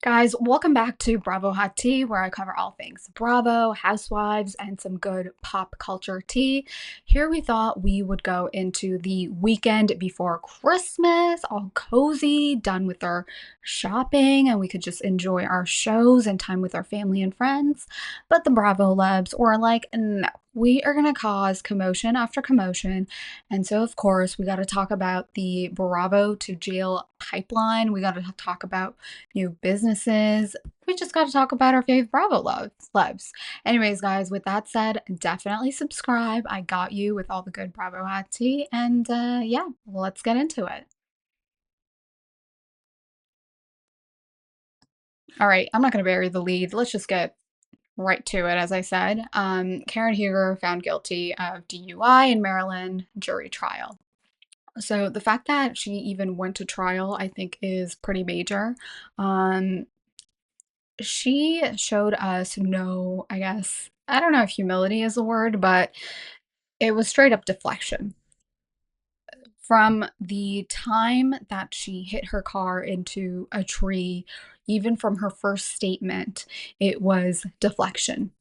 Guys, welcome back to Bravo Hot Tea, where I cover all things Bravo, housewives, and some good pop culture tea. Here we thought we would go into the weekend before Christmas, all cozy, done with our shopping, and we could just enjoy our shows and time with our family and friends. But the Bravolebs were like, no, we are going to cause commotion after commotion. And so, of course, we got to talk about the Bravo to jail pipeline. We got to talk about new businesses. We just got to talk about our fave Bravolebs. Anyways, guys, with that said, definitely subscribe. I got you with all the good Bravo hot tea. And yeah, let's get into it. All right, I'm not going to bury the lead. Let's just get right to it, as I said. Karen Huger found guilty of DUI in Maryland jury trial. So the fact that she even went to trial, I think, is pretty major. Um, she showed us no, I guess, I don't know if humility is a word, but it was straight up deflection. From the time that she hit her car into a tree, even from her first statement, it was deflection.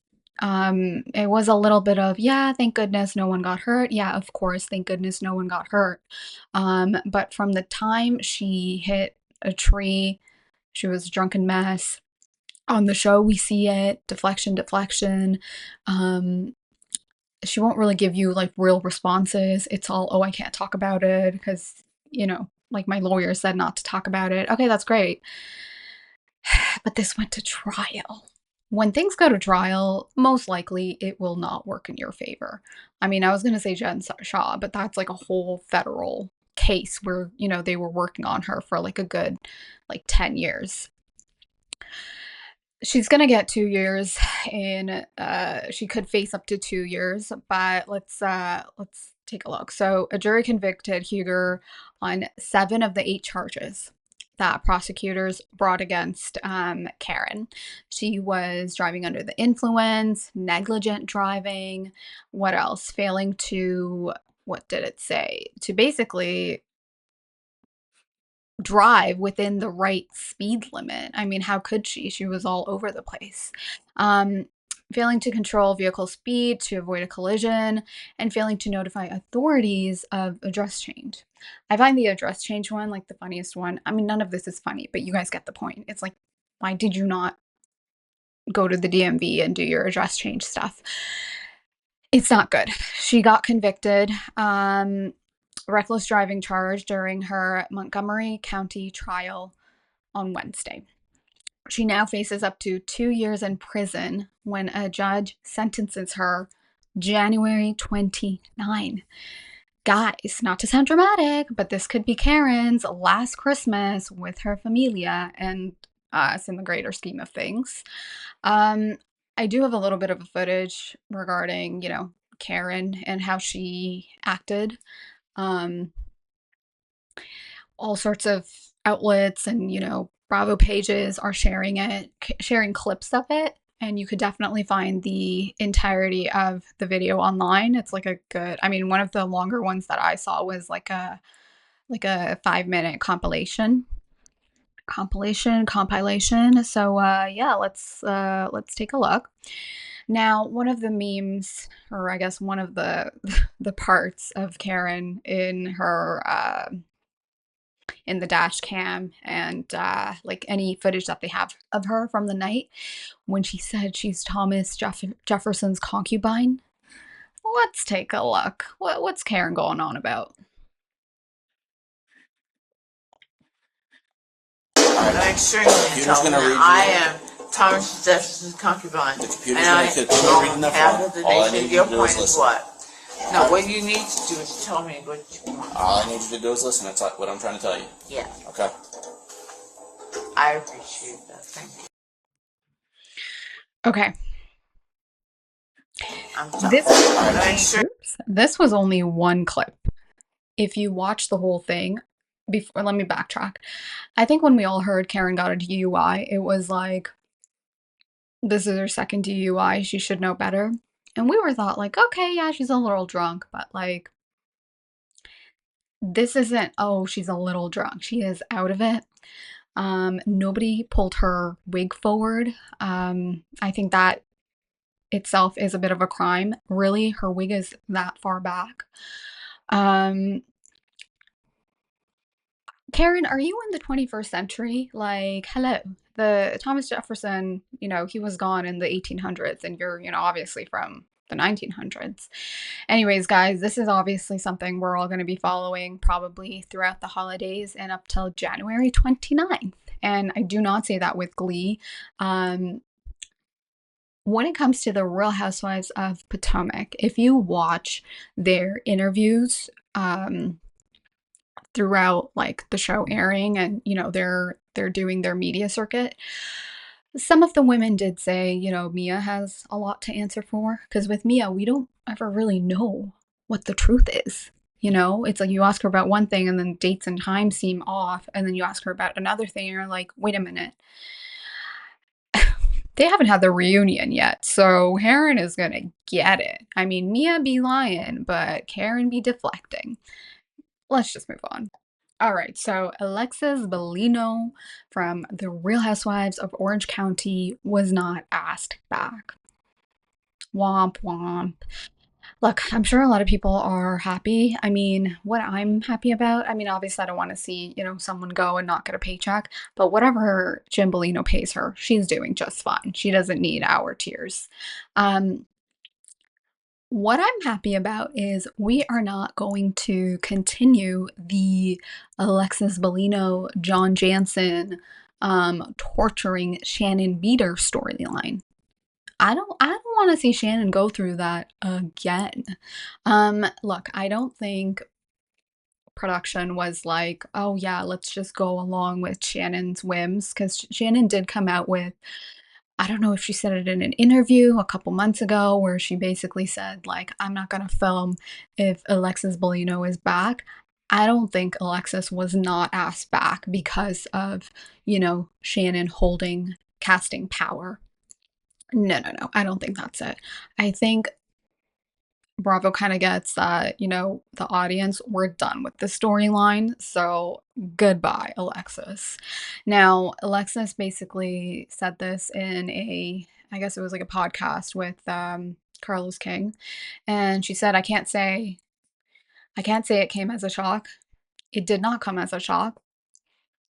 It was a little bit of, yeah, thank goodness no one got hurt. Yeah, of course, thank goodness no one got hurt. But from the time she hit a tree, she was a drunken mess. On the show, we see it, deflection, deflection. Um, she won't really give you like real responses. It's all, oh, I can't talk about it because, like my lawyer said not to talk about it. Okay, that's great. But this went to trial. When things go to trial, most likely it will not work in your favor. I mean, I was going to say Jen Shaw, but that's like a whole federal case where, they were working on her for like a good like 10 years. She's gonna get 2 years in she could face up to 2 years, but let's take a look. So a jury convicted Huger on 7 of the 8 charges that prosecutors brought against Karen. She was driving under the influence, negligent driving, what else? Failing to, what did it say? To basically drive within the right speed limit. I mean, how could she? She was all over the place. Um, Failing to control vehicle speed to avoid a collision, and failing to notify authorities of address change. I find the address change one like the funniest one. I mean, none of this is funny, but you guys get the point. It's like, why did you not go to the DMV and do your address change stuff? It's not good. She got convicted. Reckless driving charge during her Montgomery County trial on Wednesday. She now faces up to 2 years in prison when a judge sentences her January 29. Guys, not to sound dramatic, but this could be Karen's last Christmas with her familia and us in the greater scheme of things. Um, I do have a little bit of a footage regarding, Karen and how she acted. Um, all sorts of outlets and, Bravo pages are sharing it, sharing clips of it. And you could definitely find the entirety of the video online. It's like a good, I mean, one of the longer ones that I saw was like a 5 minute compilation. So yeah, let's take a look. Now, one of the memes, or I guess one of the the parts of Karen in the dash cam and like any footage that they have of her from the night when she said she's Thomas Jefferson's concubine. Let's take a look. What's Karen going on about? Make sure you tell me that I am Thomas Jefferson's concubine. The computer's and I going to continue reading that half file. of the All I nation. need you Your to do point is is listen. what? No, what you need to do is tell me what you want. All I need you to do is listen. That's what I'm trying to tell you. Yeah, Okay? I appreciate that. Thank you. Okay. I'm This was only one clip. If you watch the whole thing, before, let me backtrack. I think when we all heard Karen got a DUI, it was like, this is her second DUI. She should know better. And we were thought like, okay, yeah, she's a little drunk, but like, this isn't, oh, she's a little drunk. She is out of it. Nobody pulled her wig forward. I think that itself is a bit of a crime. Really, her wig is that far back. Karen, are you in the 21st century? Like, hello. The Thomas Jefferson, he was gone in the 1800s, and you're, obviously from the 1900s. Anyways, guys, this is obviously something we're all going to be following probably throughout the holidays and up till January 29th. And I do not say that with glee. When it comes to the Real Housewives of Potomac, if you watch their interviews, throughout like the show airing and they're doing their media circuit, some of the women did say Mia has a lot to answer for, because with Mia we don't ever really know what the truth is. It's like you ask her about one thing and then dates and times seem off, and then you ask her about another thing and you're like, wait a minute. They haven't had the reunion yet, so Karen is gonna get it. I mean, Mia be lying, but Karen be deflecting. Let's just move on. All right, so Alexis Bellino from The Real Housewives of Orange County was not asked back. Womp womp. Look, I'm sure a lot of people are happy. I mean, what I'm happy about, I mean, obviously I don't want to see, someone go and not get a paycheck, but whatever Jim Bellino pays her, she's doing just fine. She doesn't need our tears. What I'm happy about is we are not going to continue the Alexis Bellino, John Jansen, torturing Shannon Beater storyline. I don't want to see Shannon go through that again. Look, I don't think production was like, oh yeah, let's just go along with Shannon's whims, because Shannon did come out with, I don't know if she said it in an interview a couple months ago, where she basically said, like, I'm not going to film if Alexis Bellino is back. I don't think Alexis was not asked back because of, Shannon holding casting power. No. I don't think that's it. I think Bravo kind of gets that, the audience, we're done with the storyline. So goodbye, Alexis. Now, Alexis basically said this in I guess it was like a podcast with Carlos King. And she said, I can't say it came as a shock. It did not come as a shock.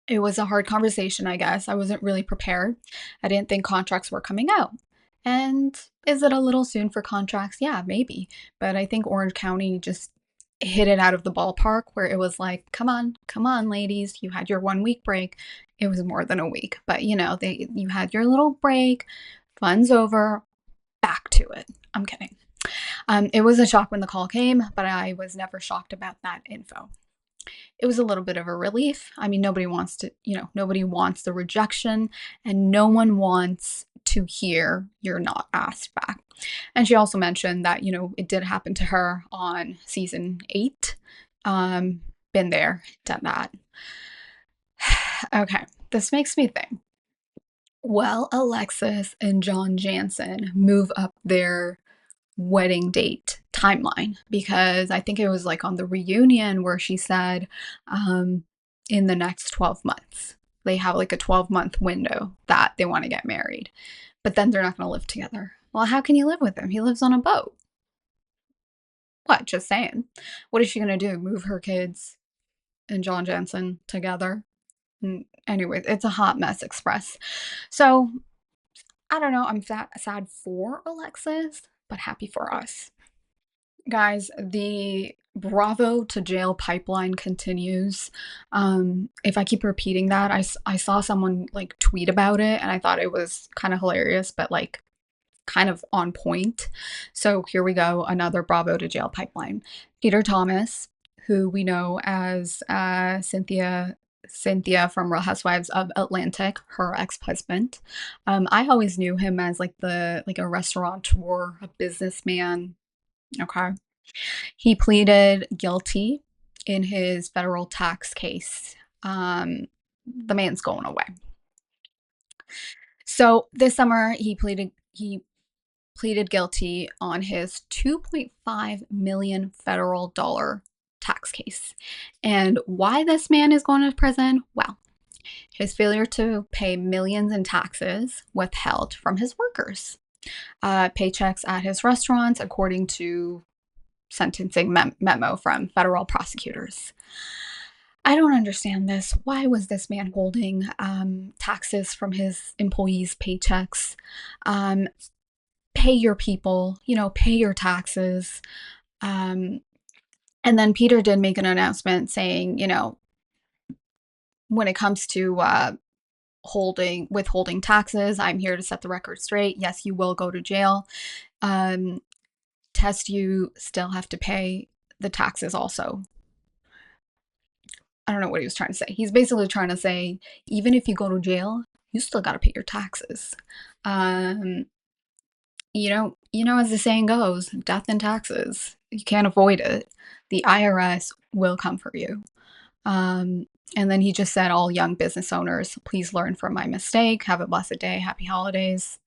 It was a hard conversation, I guess. I wasn't really prepared. I didn't think contracts were coming out. And is it a little soon for contracts? Yeah, maybe. But I think Orange County just hit it out of the ballpark, where it was like, come on, ladies. You had your 1 week break. It was more than a week, but you had your little break. Fun's over. Back to it. I'm kidding. It was a shock when the call came, but I was never shocked about that info. It was a little bit of a relief. I mean, nobody wants the rejection, and no one wants to hear you're not asked back. And she also mentioned that, it did happen to her on season 8. Been there, done that. Okay, this makes me think. Well, Alexis and John Jansen move up their wedding date timeline, because I think it was like on the reunion where she said in the next 12 months. They have like a 12-month window that they want to get married, but then they're not going to live together. Well, how can you live with him? He lives on a boat. What? Just saying. What is she going to do? Move her kids and John Jansen together? Anyways, it's a hot mess express. So I don't know. I'm sad for Alexis, but happy for us. Guys, the Bravo to jail pipeline continues. If I keep repeating that, I saw someone like tweet about it, and I thought it was kind of hilarious, but like kind of on point. So here we go, another Bravo to jail pipeline. Peter Thomas, who we know as Cynthia from Real Housewives of Atlantic, her ex-husband. I always knew him as like a restaurateur, a businessman. Okay. He pleaded guilty in his federal tax case. The man's going away. So this summer he pleaded guilty on his $2.5 million federal tax case. And why this man is going to prison? Well, His failure to pay millions in taxes withheld from his workers. Paychecks at his restaurants, according to sentencing memo from federal prosecutors. I don't understand this. Why was this man holding taxes from his employees' paychecks? Pay your people, pay your taxes. And then Peter did make an announcement saying, when it comes to withholding taxes, I'm here to set the record straight. Yes, you will go to jail. Test, you still have to pay the taxes also. I don't know what he was trying to say. He's basically trying to say, even if you go to jail, you still got to pay your taxes. As the saying goes, death and taxes. You can't avoid it. The IRS will come for you. And then he just said, all young business owners, please learn from my mistake. Have a blessed day. Happy holidays.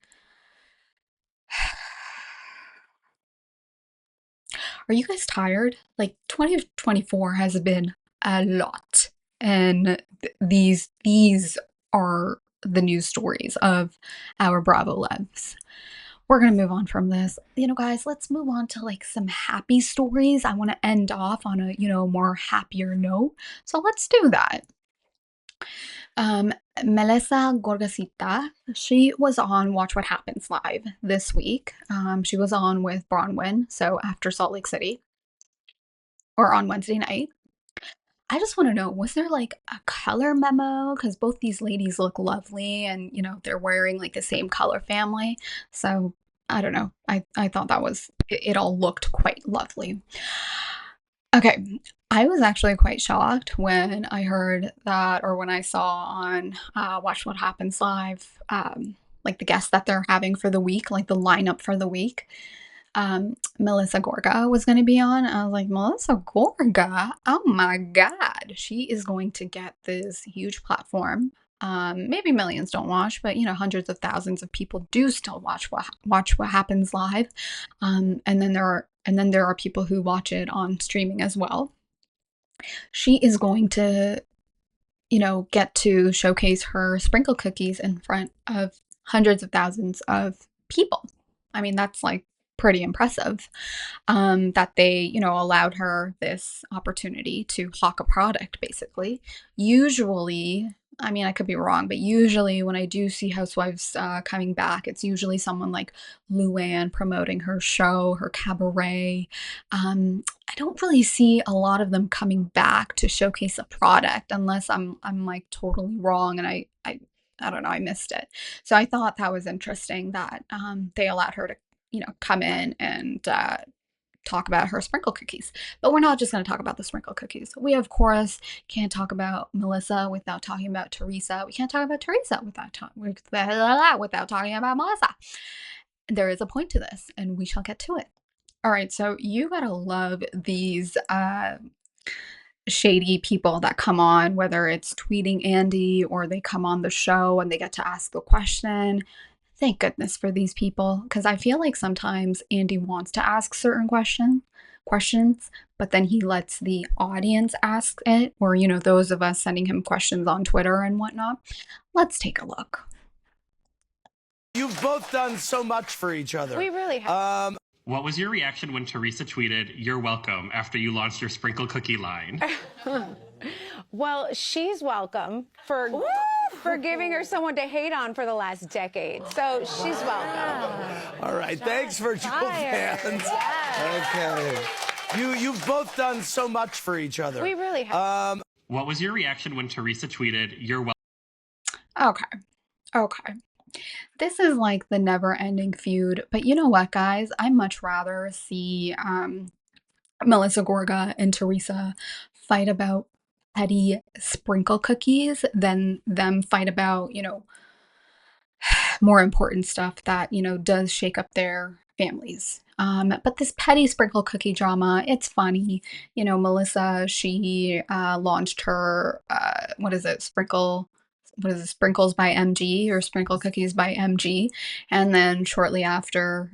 Are you guys tired? Like 2024 has been a lot. And these are the news stories of our Bravolebs. We're going to move on from this. Guys, let's move on to like some happy stories. I want to end off on a, more happier note. So let's do that. Melissa Gorgasita, she was on Watch What Happens Live this week. She was on with Bronwyn, so after Salt Lake City, or on Wednesday night. I just want to know, was there like a color memo? Because both these ladies look lovely and, they're wearing like the same color family. So I don't know. I thought that it all looked quite lovely. Okay. I was actually quite shocked when I heard that, or when I saw on Watch What Happens Live, like the guests that they're having for the week, like the lineup for the week. Melissa Gorga was going to be on. I was like, Melissa Gorga? Oh my God. She is going to get this huge platform. Maybe millions don't watch, but hundreds of thousands of people do still watch what happens live. And then there are people who watch it on streaming as well. She is going to, get to showcase her sprinkle cookies in front of hundreds of thousands of people. I mean, that's like pretty impressive, that they, allowed her this opportunity to hawk a product, basically. Usually, I mean, I could be wrong, but usually when I do see housewives coming back, it's usually someone like Luann promoting her show, her cabaret. I don't really see a lot of them coming back to showcase a product unless I'm like totally wrong and I don't know, I missed it. So I thought that was interesting that they allowed her to, come in and talk about her sprinkle cookies. But we're not just going to talk about the sprinkle cookies. We, of course, can't talk about Melissa without talking about Teresa. We can't talk about Teresa without talking about Melissa. There is a point to this, and we shall get to it. All right, so you gotta love these shady people that come on, whether it's tweeting Andy or they come on the show and they get to ask the question. Thank goodness for these people, because I feel like sometimes Andy wants to ask certain questions, but then he lets the audience ask it, or, those of us sending him questions on Twitter and whatnot. Let's take a look. You've both done so much for each other. We really have. What was your reaction when Teresa tweeted, "You're welcome," after you launched your sprinkle cookie line? Well, she's welcome for giving her someone to hate on for the last decade. So she's welcome. All right, thanks, virtual fans. Yes. Okay. You've both done so much for each other. We really have. What was your reaction when Teresa tweeted, "You're welcome"? Okay. This is like the never-ending feud, but you know what, guys? I much rather see Melissa Gorga and Teresa fight about petty sprinkle cookies than them fight about, more important stuff that, does shake up their families. But this petty sprinkle cookie drama, it's funny. Melissa, she launched her, Sprinkles by MG, or Sprinkle Cookies by MG. And then shortly after,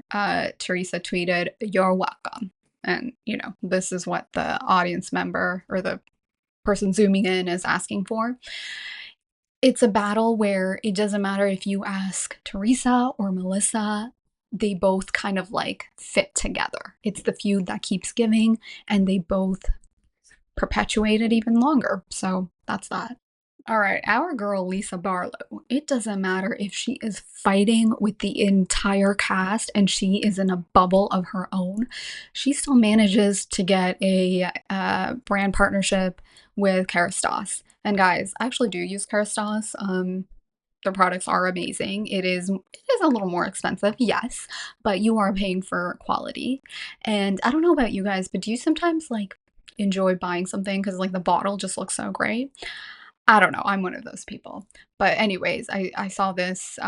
Teresa tweeted, "You're welcome." And, this is what the audience member or the person zooming in is asking for. It's a battle where it doesn't matter if you ask Teresa or Melissa, they both kind of like fit together. It's the feud that keeps giving, and they both perpetuate it even longer. So that's that. All right, our girl Lisa Barlow. It doesn't matter if she is fighting with the entire cast and she is in a bubble of her own. She still manages to get a brand partnership with Kerastase. And guys, I actually do use Kerastase. Their products are amazing. It is a little more expensive, yes, but you are paying for quality. And I don't know about you guys, but do you sometimes like enjoy buying something because like the bottle just looks so great? I don't know. I'm one of those people. But anyways, I saw this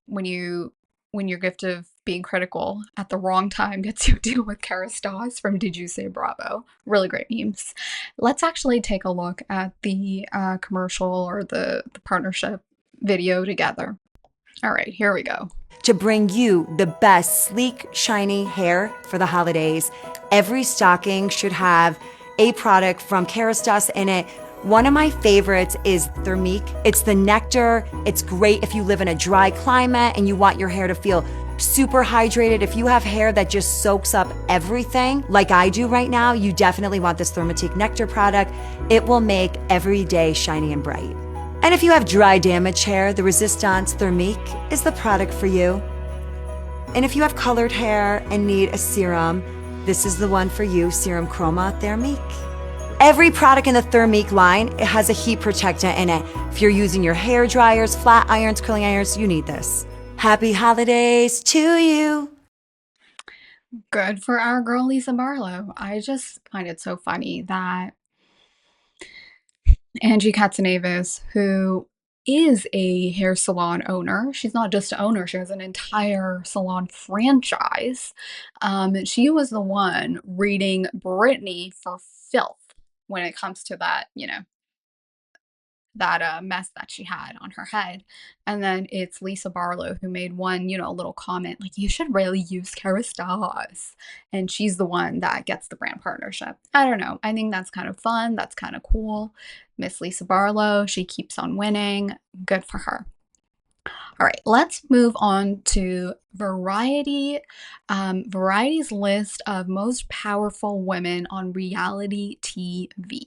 when your gift of being critical at the wrong time gets you a deal with Kerastase from Did You Say Bravo? Really great memes. Let's actually take a look at the commercial or the partnership video together. All right, here we go. To bring you the best sleek, shiny hair for the holidays, every stocking should have a product from Kerastase in it. One of my favorites is Thermique. It's the nectar. It's great if you live in a dry climate and you want your hair to feel super hydrated. If you have hair that just soaks up everything, like I do right now, you definitely want this Thermique nectar product. It will make every day shiny and bright. And if you have dry, damaged hair, the Resistance Thermique is the product for you. And if you have colored hair and need a serum, this is the one for you, Serum Chroma Thermique. Every product in the Thermique line, it has a heat protectant in it. If you're using your hair dryers, flat irons, curling irons, you need this. Happy holidays to you. Good for our girl Lisa Barlow. I just find it so funny that Angie Katsanevis, who is a hair salon owner, she's not just an owner, she has an entire salon franchise. She was the one reading Britney for filth when it comes to that, that mess that she had on her head. And then it's Lisa Barlow who made one, little comment like, you should really use Kerastase. And she's the one that gets the brand partnership. I don't know. I think that's kind of fun. That's kind of cool. Miss Lisa Barlow, she keeps on winning. Good for her. All right, let's move on to Variety. Variety's list of most powerful women on reality TV.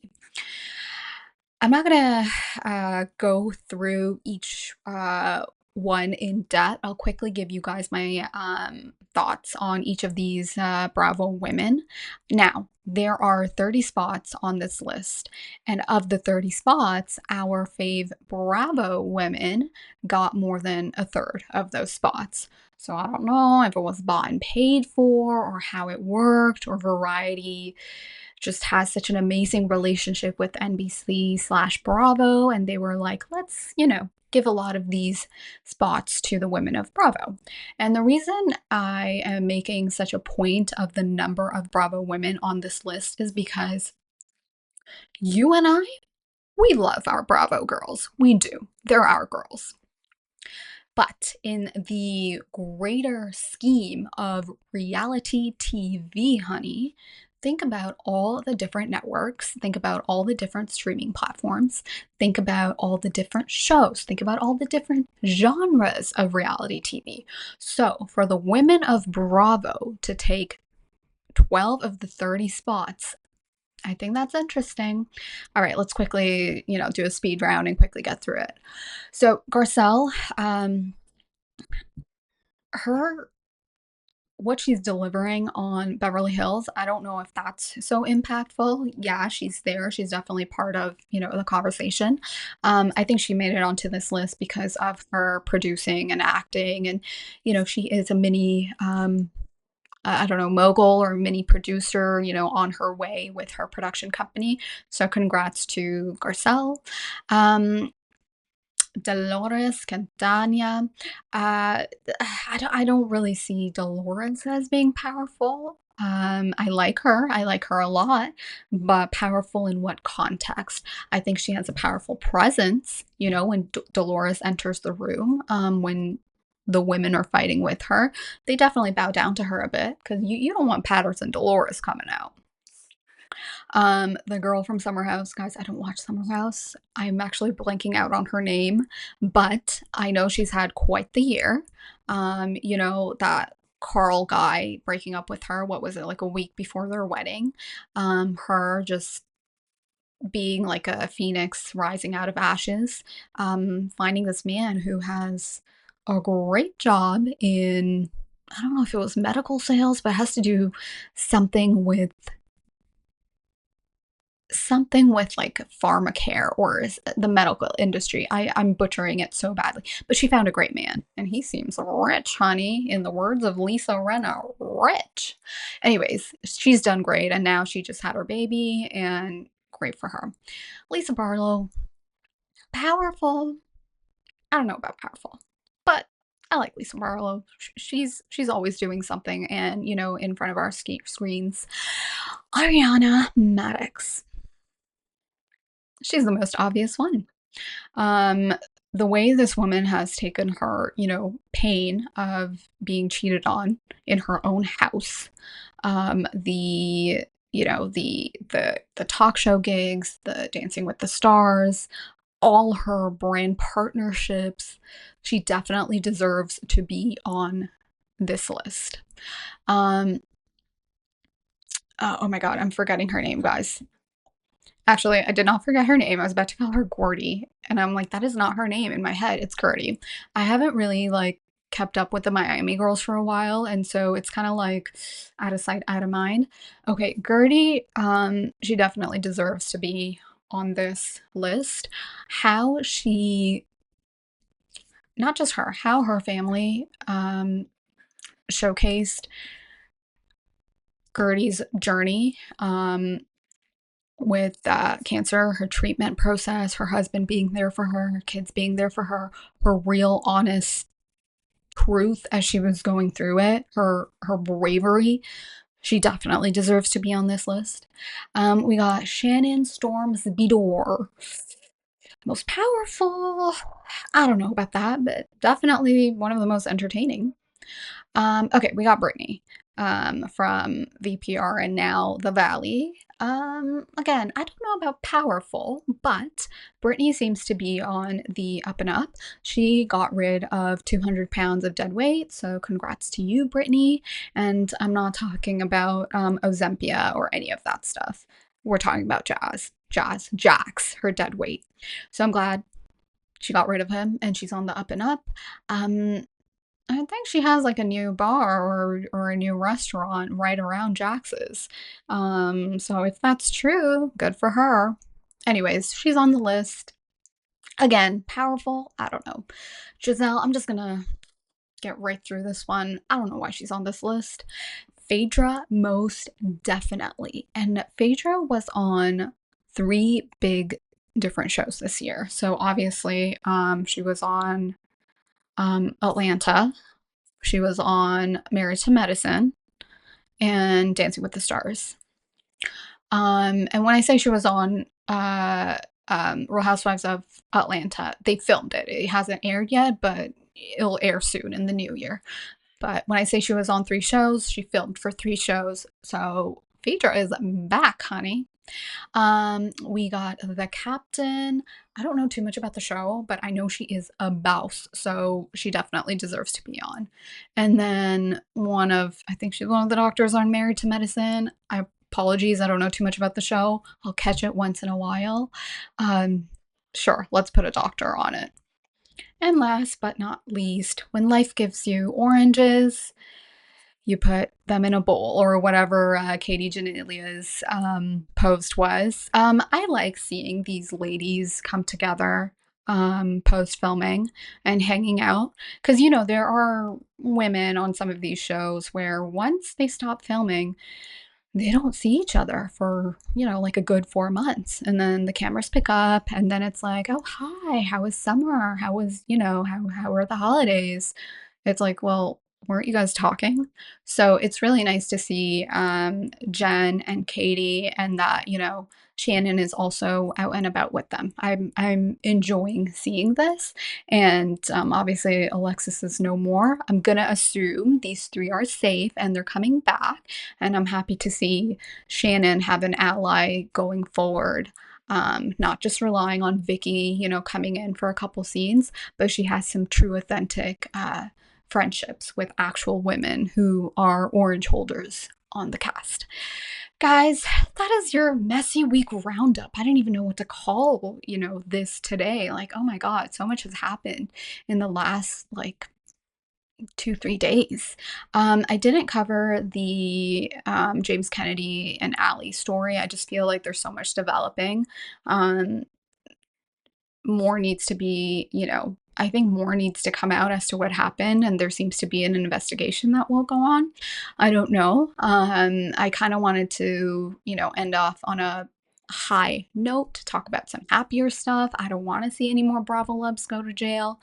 I'm not gonna go through each one in depth. I'll quickly give you guys my thoughts on each of these Bravo women. Now, there are 30 spots on this list, and of the 30 spots, our fave Bravo women got more than a third of those spots. So I don't know if it was bought and paid for, or how it worked, or Variety just has such an amazing relationship with NBC/Bravo, and they were like, let's, give a lot of these spots to the women of Bravo. And the reason I am making such a point of the number of Bravo women on this list is because you and I, we love our Bravo girls. We do. They're our girls. But in the greater scheme of reality TV, honey, think about all the different networks, think about all the different streaming platforms, think about all the different shows, think about all the different genres of reality TV. So for the women of Bravo to take 12 of the 30 spots, I think that's interesting. All right, let's quickly, do a speed round and quickly get through it. So Garcelle, what she's delivering on Beverly Hills, I don't know if that's so impactful. Yeah, she's there. She's definitely part of, the conversation. I think she made it onto this list because of her producing and acting. And, she is a mini, I don't know, mogul or mini producer, on her way with her production company. So congrats to Garcelle. Dolores Catania. I don't really see Dolores as being powerful. I like her. I like her a lot, but powerful in what context? I think she has a powerful presence, when Dolores enters the room, when the women are fighting with her, they definitely bow down to her a bit because you don't want Patterson Dolores coming out. The girl from Summer House, guys, I don't watch Summer House. I'm actually blanking out on her name, but I know she's had quite the year. You know, that Carl guy breaking up with her, what was it, like a week before their wedding? Her just being like a phoenix rising out of ashes, finding this man who has a great job in, I don't know if it was medical sales, but it has to do something with like pharmacare or the medical industry. I'm butchering it so badly, but she found a great man and he seems rich, honey. In the words of Lisa Rinna, rich. Anyways, she's done great and now she just had her baby and great for her. Lisa Barlow, powerful. I don't know about powerful, but I like Lisa Barlow. She's always doing something and, you know, in front of our screens. Ariana Maddox. She's the most obvious one. The way this woman has taken her, you know, pain of being cheated on in her own house, the you know the talk show gigs, the Dancing with the Stars, all her brand partnerships, she definitely deserves to be on this list. Oh my God, I'm forgetting her name, guys. Actually, I did not forget her name. I was about to call her Gordy, and I'm like, that is not her name in my head. It's Gertie. I haven't really like kept up with the Miami girls for a while, and so it's kind of like out of sight, out of mind. Okay, Gertie, she definitely deserves to be on this list. How she, not just her, how her family showcased Gertie's journey with cancer, her treatment process, her husband being there for her kids being there for her real honest truth as she was going through it, her bravery. She definitely deserves to be on this list. We got Shannon Storms Beador. Most powerful. I don't know about that, but definitely one of the most entertaining. Okay, we got Brittany from VPR and now The Valley. Again, I don't know about powerful, but Brittany seems to be on the up and up. She got rid of 200 pounds of dead weight, so congrats to you, Brittany. And I'm not talking about Ozempia or any of that stuff. We're talking about Jax, her dead weight. So I'm glad she got rid of him and she's on the up and up. I think she has like a new bar or a new restaurant right around Jax's. So if that's true, good for her. Anyways, she's on the list. Again, powerful, I don't know. Giselle, I'm just gonna get right through this one. I don't know why she's on this list. Phaedra, most definitely. And Phaedra was on 3 big different shows this year. So obviously, she was on Atlanta. She was on Married to Medicine and Dancing with the Stars. And when I say she was on Real Housewives of Atlanta, they filmed it. It hasn't aired yet, but it'll air soon in the new year. But when I say she was on 3 shows, she filmed for 3 shows. So Phaedra is back, honey. We got The Captain. I don't know too much about the show, but I know she is a boss, so she definitely deserves to be on. And then I think she's one of the doctors on Married to Medicine. Apologies, I don't know too much about the show. I'll catch it once in a while. Sure, let's put a doctor on it. And last but not least, when life gives you oranges, you put them in a bowl or whatever Katie Genelia's post was. I like seeing these ladies come together post filming and hanging out because, you know, there are women on some of these shows where once they stop filming, they don't see each other for, you know, like a good 4 months. And then the cameras pick up and then it's like, oh, hi, how was summer? How was, you know, how are the holidays? It's like, well, weren't you guys talking? So it's really nice to see Jen and Katie, and that, you know, Shannon is also out and about with them. I'm enjoying seeing this, and obviously Alexis is no more. I'm gonna assume these three are safe and they're coming back, and I'm happy to see Shannon have an ally going forward. Not just relying on Vicky, you know, coming in for a couple scenes, but she has some true authentic friendships with actual women who are orange holders on the cast. Guys, that is your messy week roundup. I didn't even know what to call, you know, this today. Like, oh my God, so much has happened in the last like 2-3 days. I didn't cover the James Kennedy and Allie story. I just feel like there's so much developing. More needs to be, you know, I think more needs to come out as to what happened, and there seems to be an investigation that will go on. I don't know. I kind of wanted to, you know, end off on a high note, talk about some happier stuff. I don't want to see any more Bravolebs go to jail.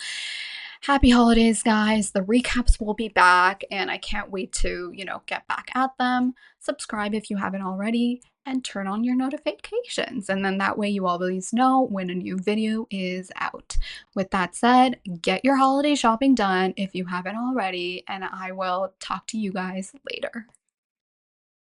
Happy holidays, guys. The recaps will be back, and I can't wait to, you know, get back at them. Subscribe if you haven't already, and turn on your notifications. And then that way you always know when a new video is out. With that said, get your holiday shopping done if you haven't already, and I will talk to you guys later.